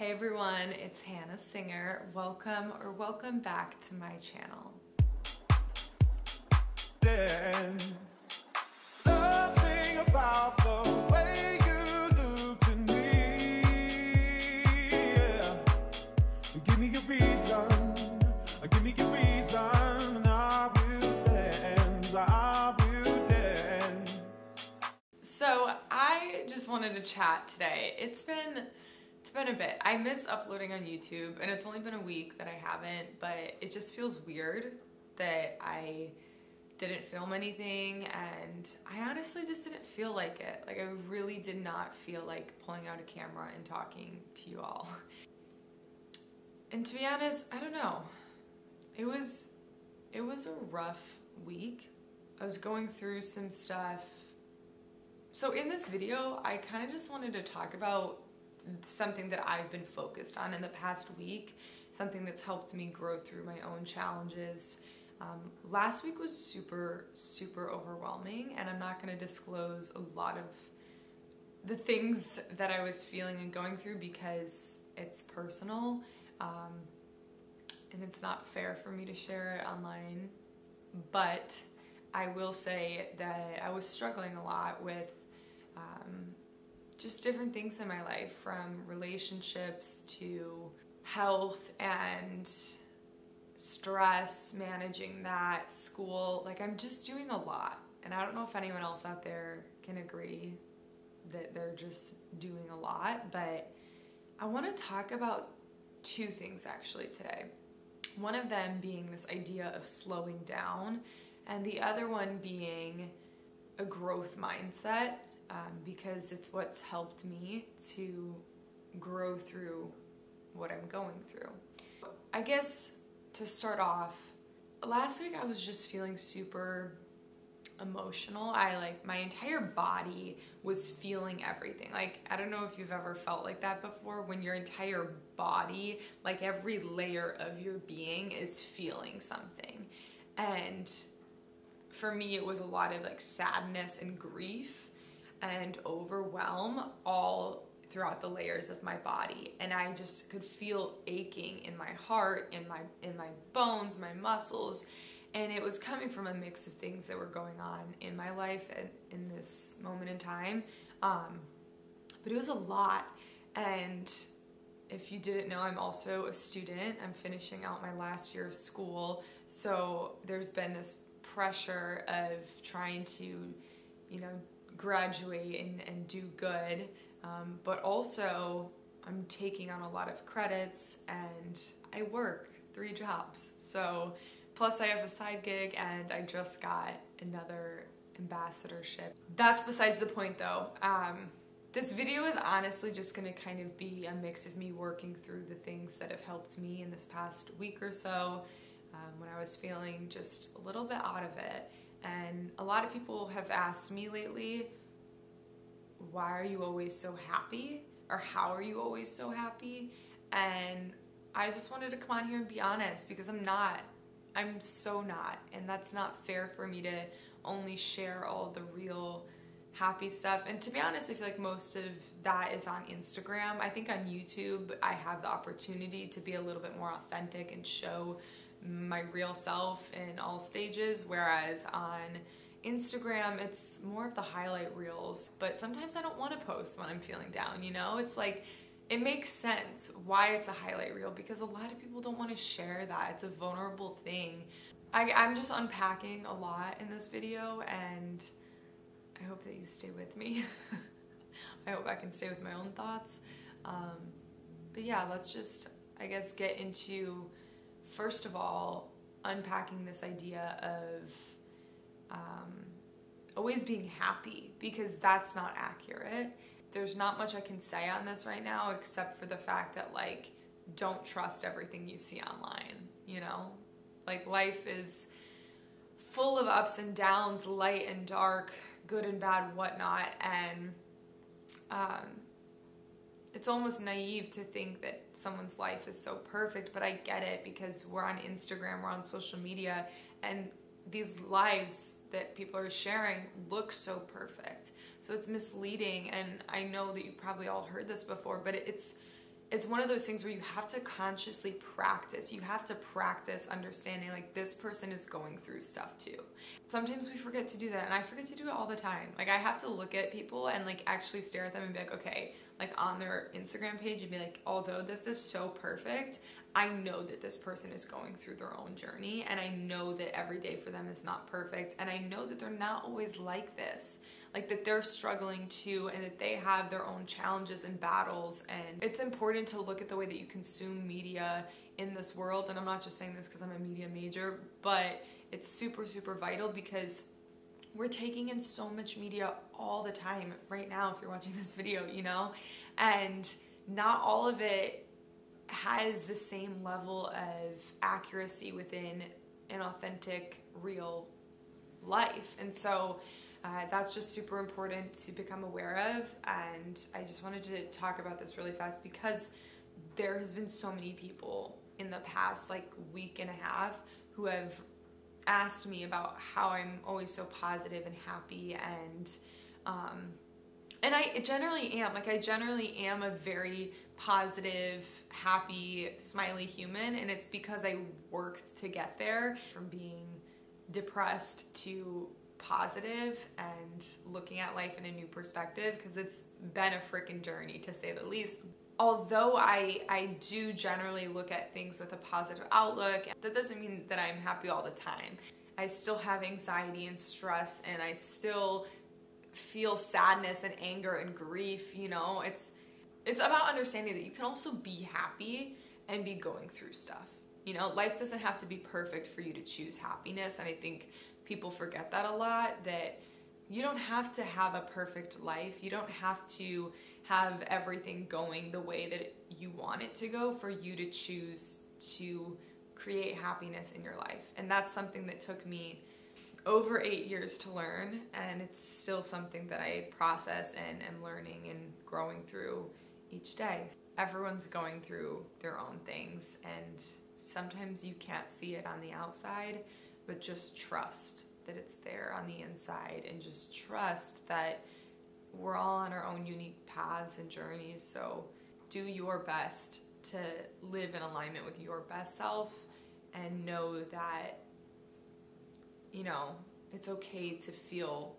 Hey everyone, it's Hannah Singer. Welcome back to my channel. Dance. Something about the way you look to me, yeah. Give me a reason, and I will dance. So I just wanted to chat today. It's been a bit. I miss uploading on YouTube, and it's only been a week that I haven't, but it just feels weird that I didn't film anything, and I honestly just didn't feel like it. Like, I really did not feel like pulling out a camera and talking to you all. And to be honest, I don't know. It was a rough week. I was going through some stuff. So in this video, I kind of just wanted to talk about something that I've been focused on in the past week, something that's helped me grow through my own challenges. Last week was super overwhelming, and I'm not going to disclose a lot of the things that I was feeling and going through because it's personal, and it's not fair for me to share it online. But I will say that I was struggling a lot with just different things in my life, from relationships to health and stress, managing that, school. Like, I'm just doing a lot, and I don't know if anyone else out there can agree that they're just doing a lot, but I want to talk about two things actually today. One of them being this idea of slowing down, and the other one being a growth mindset, because it's what's helped me to grow through what I'm going through. I guess to start off, last week I was just feeling super emotional. My entire body was feeling everything. Like, I don't know if you've ever felt like that before, when your entire body, like every layer of your being is feeling something. And for me, it was a lot of like sadness and grief and overwhelm all throughout the layers of my body, and I just could feel aching in my heart, in my bones, my muscles, and it was coming from a mix of things that were going on in my life in this moment in time, but it was a lot. And if you didn't know, I'm also a student. I'm finishing out my last year of school, so there's been this pressure of trying to, graduate and do good, but also I'm taking on a lot of credits, and I work 3 jobs. So plus I have a side gig, and I just got another ambassadorship. That's besides the point though. This video is honestly just gonna kind of be a mix of me working through the things that have helped me in this past week or so, when I was feeling just a little bit out of it. And a lot of people have asked me lately, why are you always so happy? Or how are you always so happy? And I just wanted to come on here and be honest, because I'm not. I'm so not. And that's not fair for me to only share all the real happy stuff. And to be honest, I feel like most of that is on Instagram. I think on YouTube, I have the opportunity to be a little bit more authentic and show my real self in all stages, whereas on Instagram, it's more of the highlight reels. But sometimes I don't want to post when I'm feeling down, It's like, it makes sense why it's a highlight reel, because a lot of people don't want to share that. It's a vulnerable thing. I'm just unpacking a lot in this video, and I hope that you stay with me. I hope I can stay with my own thoughts. But yeah, let's just, I guess, get into, first of all, unpacking this idea of always being happy, because that's not accurate. There's not much I can say on this right now, except for the fact that, like, don't trust everything you see online, Like, life is full of ups and downs, light and dark, good and bad, whatnot, and it's almost naive to think that someone's life is so perfect, but I get it, because we're on Instagram, we're on social media, and these lives that people are sharing look so perfect. So it's misleading, and I know that you've probably all heard this before, but it's one of those things where you have to consciously practice. You have to practice understanding like this person is going through stuff too. Sometimes we forget to do that, and I forget to do it all the time. Like I have to look at people and like actually stare at them and be like, okay, like on their Instagram page and be like, although this is so perfect, I know that this person is going through their own journey, and I know that every day for them is not perfect, and I know that they're not always like this. Like that they're struggling too, and that they have their own challenges and battles. And it's important to look at the way that you consume media in this world. And I'm not just saying this because I'm a media major, but it's super, super vital because we're taking in so much media all the time right now if you're watching this video, you know? And not all of it has the same level of accuracy within an authentic, real life. And so that's just super important to become aware of. And I just wanted to talk about this really fast because there has been so many people in the past like week and a half who have asked me about how I'm always so positive and happy, and I generally am. Like I generally am a very positive, happy, smiley human, and it's because I worked to get there from being depressed to positive and looking at life in a new perspective, because it's been a freaking journey to say the least. Although I do generally look at things with a positive outlook, that doesn't mean that I'm happy all the time. I still have anxiety and stress, and I still feel sadness and anger and grief, you know? It's about understanding that you can also be happy and be going through stuff. You know, life doesn't have to be perfect for you to choose happiness, and I think people forget that a lot, that you don't have to have a perfect life. You don't have to have everything going the way that you want it to go for you to choose to create happiness in your life. And that's something that took me over 8 years to learn, and it's still something that I process and am learning and growing through each day. Everyone's going through their own things, and sometimes you can't see it on the outside, but just trust that it's there on the inside, and just trust that we're all on our own unique paths and journeys. So do your best to live in alignment with your best self, and know that, you know, it's okay to feel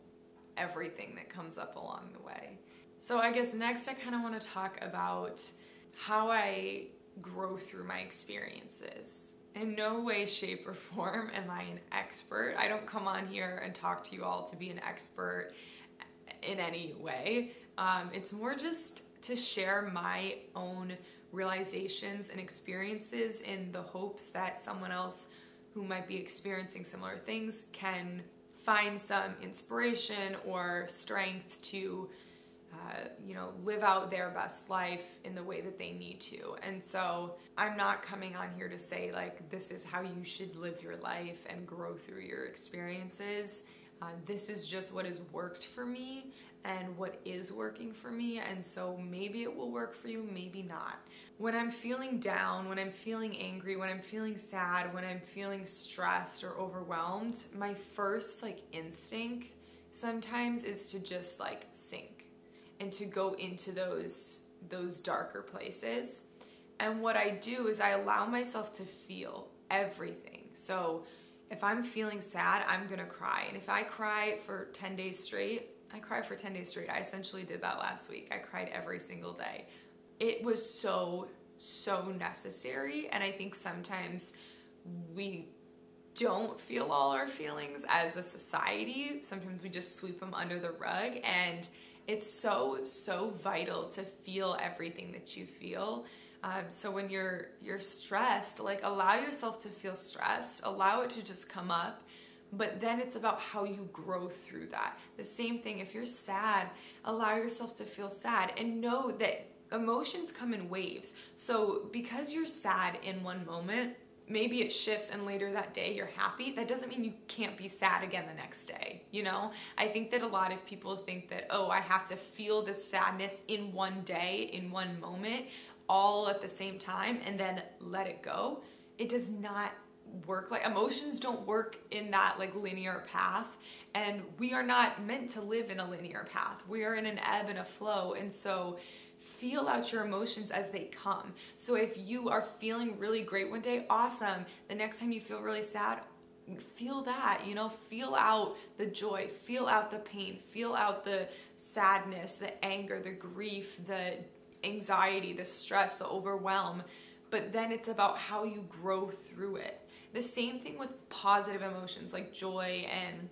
everything that comes up along the way. So I guess next I kind of want to talk about how I grow through my experiences. In no way, shape, or form am I an expert. I don't come on here and talk to you all to be an expert in any way. It's more just to share my own realizations and experiences in the hopes that someone else who might be experiencing similar things can find some inspiration or strength to live out their best life in the way that they need to. And so I'm not coming on here to say like this is how you should live your life and grow through your experiences. This is just what has worked for me and what is working for me, and so maybe it will work for you, maybe not. When I'm feeling down, when I'm feeling angry, when I'm feeling sad, when I'm feeling stressed or overwhelmed, my first instinct sometimes is to just sink and to go into those darker places. And what I do is I allow myself to feel everything. So if I'm feeling sad, I'm gonna cry. And if I cry for 10 days straight, I cry for 10 days straight. I essentially did that last week. I cried every single day. It was so necessary. And I think sometimes we don't feel all our feelings as a society. Sometimes we just sweep them under the rug. And it's so vital to feel everything that you feel. So when you're stressed, allow yourself to feel stressed, allow it to just come up, but then it's about how you grow through that. The same thing, if you're sad, allow yourself to feel sad and know that emotions come in waves. So because you're sad in one moment, maybe it shifts and later that day you're happy. That doesn't mean you can't be sad again the next day, you know? I think that a lot of people think that, oh, I have to feel this sadness in one day, in one moment, all at the same time, and then let it go. It does not work. Emotions don't work in that linear path, and we are not meant to live in a linear path. We are in an ebb and a flow, and so feel out your emotions as they come. So if you are feeling really great one day, awesome. The next time you feel really sad, feel that, feel out the joy, feel out the pain, feel out the sadness, the anger, the grief, the anxiety, the stress, the overwhelm. But then it's about how you grow through it. The same thing with positive emotions like joy and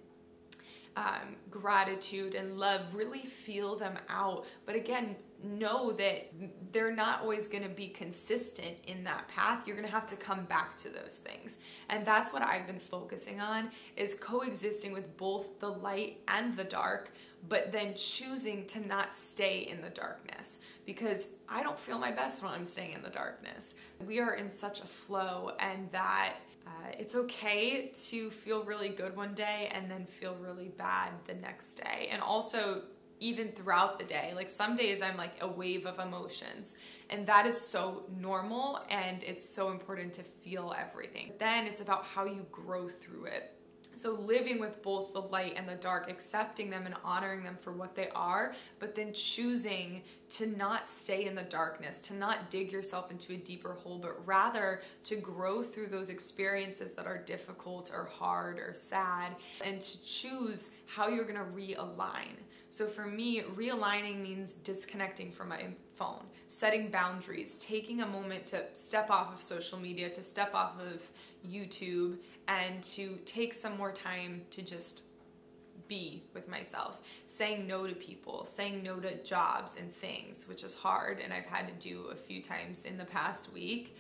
gratitude and love. Really feel them out. But again, know that they're not always going to be consistent in that path. You're going to have to come back to those things. And that's what I've been focusing on, is coexisting with both the light and the dark, but then choosing to not stay in the darkness, because I don't feel my best when I'm staying in the darkness. We are in such a flow, and that it's okay to feel really good one day and then feel really bad the next day. And also, even throughout the day, like some days I'm like a wave of emotions, and that is so normal, and it's so important to feel everything. Then it's about how you grow through it. So living with both the light and the dark, accepting them and honoring them for what they are, but then choosing to not stay in the darkness, to not dig yourself into a deeper hole, but rather to grow through those experiences that are difficult or hard or sad, and to choose how you're going to realign. So for me, realigning means disconnecting from my phone, setting boundaries, taking a moment to step off of social media, to step off of YouTube, and to take some more time to just be with myself, saying no to people, saying no to jobs and things, which is hard, and I've had to do a few times in the past week.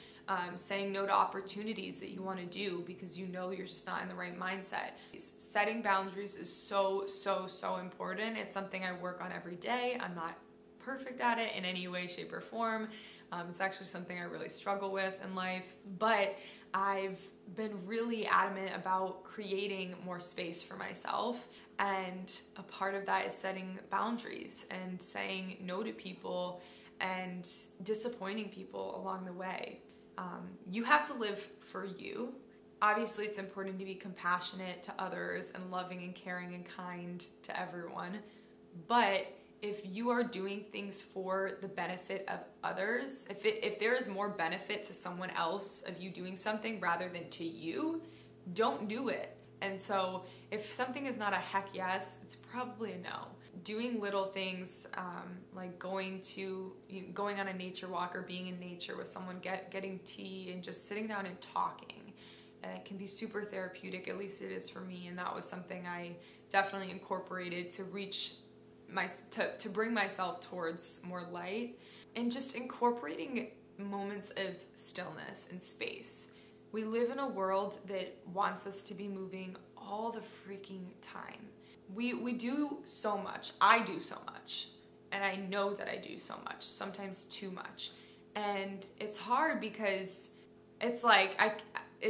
Saying no to opportunities that you want to do because you're just not in the right mindset. Setting boundaries is so, so, so important. It's something I work on every day. I'm not perfect at it in any way, shape, or form. It's actually something I really struggle with in life, but I've been really adamant about creating more space for myself, and a part of that is setting boundaries and saying no to people and disappointing people along the way. You have to live for you. Obviously, it's important to be compassionate to others and loving and caring and kind to everyone. But if you are doing things for the benefit of others, if there is more benefit to someone else of you doing something rather than to you, don't do it. And so if something is not a heck yes, it's probably a no. Doing little things like going on a nature walk or being in nature with someone, getting tea and just sitting down and talking. It can be super therapeutic, at least it is for me, and that was something I definitely incorporated to to bring myself towards more light, and just incorporating moments of stillness and space. We live in a world that wants us to be moving all the freaking time. We do so much. I do so much. And I know that I do so much, sometimes too much. And it's hard because it's like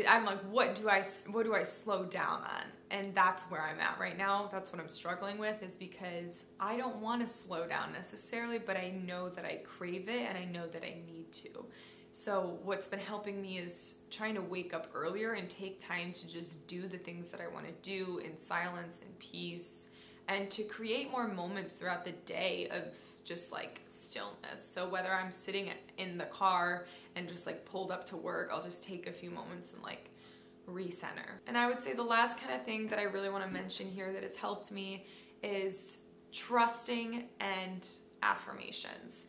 I'm like, what do I slow down on? And that's where I'm at right now. That's what I'm struggling with, is because I don't want to slow down necessarily, but I know that I crave it and I know that I need to. So what's been helping me is trying to wake up earlier and take time to just do the things that I want to do in silence and peace, and to create more moments throughout the day of just like stillness. So whether I'm sitting in the car and just like pulled up to work, I'll just take a few moments and like recenter. And I would say the last kind of thing that I really want to mention here that has helped me is trusting and affirmations.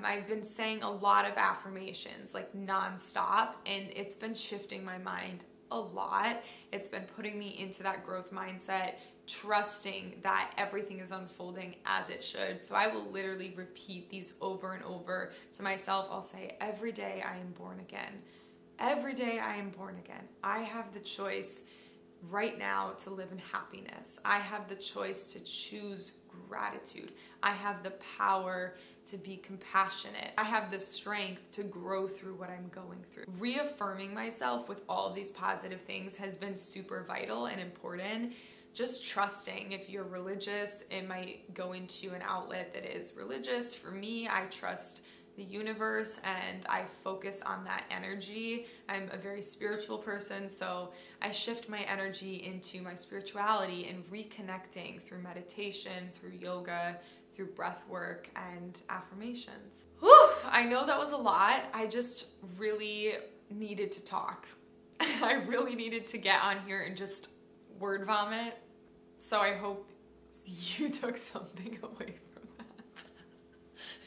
I've been saying a lot of affirmations like nonstop, and it's been shifting my mind a lot. It's been putting me into that growth mindset, trusting that everything is unfolding as it should. So I will literally repeat these over and over to myself. I'll say, every day I am born again. Every day I am born again. I have the choice right now to live in happiness. I have the choice to choose gratitude. I have the power to be compassionate. I have the strength to grow through what I'm going through. Reaffirming myself with all of these positive things has been super vital and important. Just trusting. If you're religious, it might go into an outlet that is religious. For me, I trust the universe and I focus on that energy. I'm a very spiritual person, so I shift my energy into my spirituality and reconnecting through meditation, through yoga, through breath work and affirmations. Whew, I know that was a lot. I just really needed to talk. I really needed to get on here and just word vomit. So I hope you took something away from that.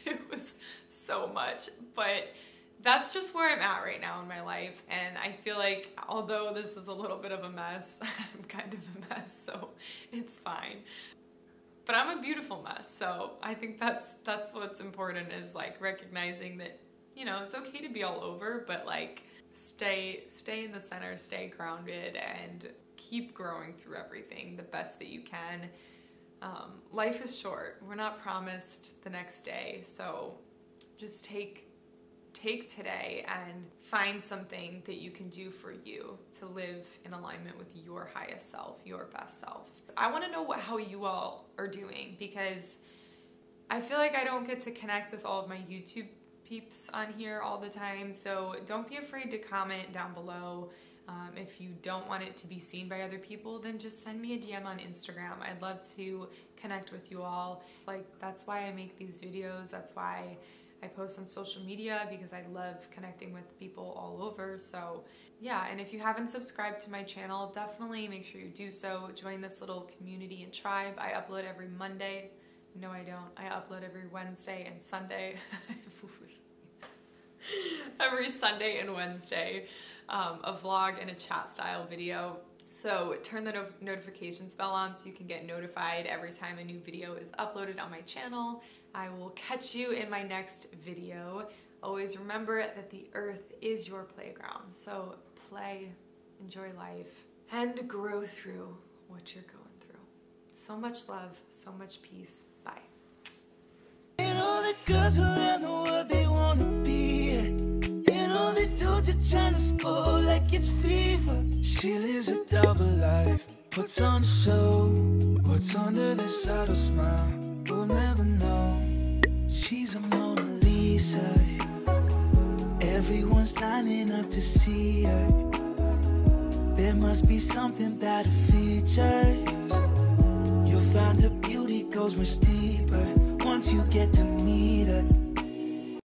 It was so much, but that's just where I'm at right now in my life. And I feel like although this is a little bit of a mess, I'm kind of a mess, so it's fine. But I'm a beautiful mess, so I think that's what's important, is like recognizing that, you know, it's okay to be all over, but like stay in the center, stay grounded, and keep growing through everything the best that you can. Life is short. We're not promised the next day, so just take today and find something that you can do for you to live in alignment with your highest self, your best self. I want to know how you all are doing, because I feel like I don't get to connect with all of my YouTube peeps on here all the time, so don't be afraid to comment down below. If you don't want it to be seen by other people, then just send me a DM on Instagram. I'd love to connect with you all. Like, that's why I make these videos. That's why I post on social media, because I love connecting with people all over. So yeah, and if you haven't subscribed to my channel, definitely make sure you do so. Join this little community and tribe. I upload every Monday. No, I don't. I upload every Wednesday and Sunday. Every Sunday and Wednesday, a vlog and a chat style video. So turn the notifications bell on so you can get notified every time a new video is uploaded on my channel. I will catch you in my next video. Always remember that the earth is your playground. So play, enjoy life, and grow through what you're going through. So much love, so much peace. Bye. And all the girls around the world, they wanna be it. And all the dudes are trying to score like it's fever. She lives a double life, puts on a show. What's under the subtle smile, we'll never know. She's a Mona Lisa. Everyone's lining up to see her. There must be something about her features. You'll find her beauty goes much deeper.